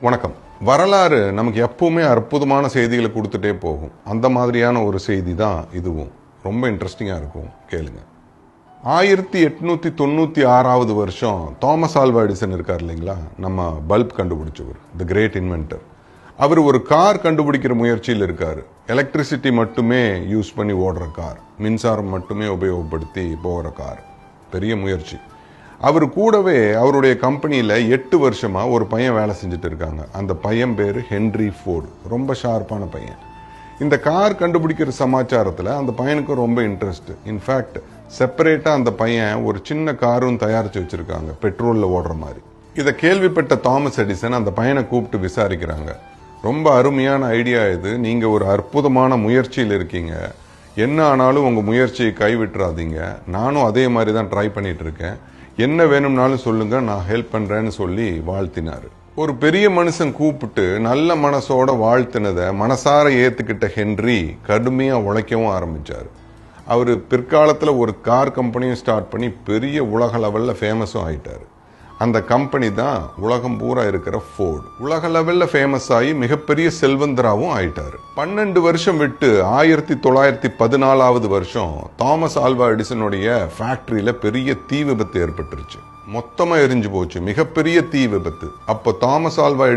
வணக்கம். வரலாறு நமக்கு எப்பவுமே அற்புதமான செய்திகளை கொடுத்துட்டே போகும். அந்த மாதிரியான ஒரு செய்தி தான் இதுவும். ரொம்ப இன்ட்ரெஸ்டிங்காக இருக்கும், கேளுங்க. 1896 வருஷம் தாமஸ் ஆல்வா எடிசன் இருக்கார் இல்லைங்களா, நம்ம பல்ப் கண்டுபிடிச்சவர், தி கிரேட் இன்வென்டர். அவர் ஒரு கார் கண்டுபிடிக்கிற முயற்சியில் இருக்காரு. எலக்ட்ரிசிட்டி மட்டுமே யூஸ் பண்ணி ஓடுற கார், மின்சாரம் மட்டுமே உபயோகப்படுத்தி போகிற கார். பெரிய முயற்சி. அவர் கூடவே அவருடைய கம்பெனியில் 8 வருஷமா ஒரு பையன் வேலை செஞ்சுட்டு இருக்காங்க. அந்த பையன் பேர் ஹென்ரி ஃபோர்டு. ரொம்ப ஷார்ப்பான பையன். இந்த கார் கண்டுபிடிக்கிற சமாச்சாரத்தில் அந்த பையனுக்கு ரொம்ப இன்ட்ரெஸ்ட். இன்ஃபேக்ட் செப்பரேட்டாக அந்த பையன் ஒரு சின்ன காரும் தயாரித்து வச்சிருக்காங்க, பெட்ரோலில் ஓடுற மாதிரி. இதை கேள்விப்பட்ட தாமஸ் எடிசன் அந்த பையனை கூப்பிட்டு விசாரிக்கிறாங்க. ரொம்ப அருமையான ஐடியா இது, நீங்கள் ஒரு அற்புதமான முயற்சியில் இருக்கீங்க, என்ன ஆனாலும் உங்கள் முயற்சியை கைவிட்டுறாதீங்க, நானும் அதே மாதிரி தான் ட்ரை பண்ணிட்டு இருக்கேன், என்ன வேணும்னாலும் சொல்லுங்க, நான் ஹெல்ப் பண்றேன்னு சொல்லி வாழ்த்தினாரு. ஒரு பெரிய மனுஷன் கூப்பிட்டு நல்ல மனசோட வாழ்த்தினதை மனசார ஏத்துக்கிட்ட ஹென்றி கடுமையா உழைக்கவும் ஆரம்பிச்சாரு. அவரு பிற்காலத்துல ஒரு கார் கம்பெனியும் ஸ்டார்ட் பண்ணி பெரிய உலக லெவல்ல ஃபேமஸும் ஆயிட்டாரு. அந்த கம்பெனி தான் உலகம் பூரா இருக்கிற ஃபோர்டு. உலக லெவல்ல ஃபேமஸ் ஆகி மிகப்பெரிய செல்வந்தராகவும் ஆயிட்டாரு. 12 வருஷம் விட்டு 1914 வருஷம் தாமஸ் ஆல்வா எடிசனுடைய ஃபேக்டரியில பெரிய தீ விபத்து ஏற்பட்டுருச்சு. மொத்தமா எரிஞ்சு போச்சு, மிகப்பெரிய தீ விபத்து. அப்போ தாமஸ் ஆல்வா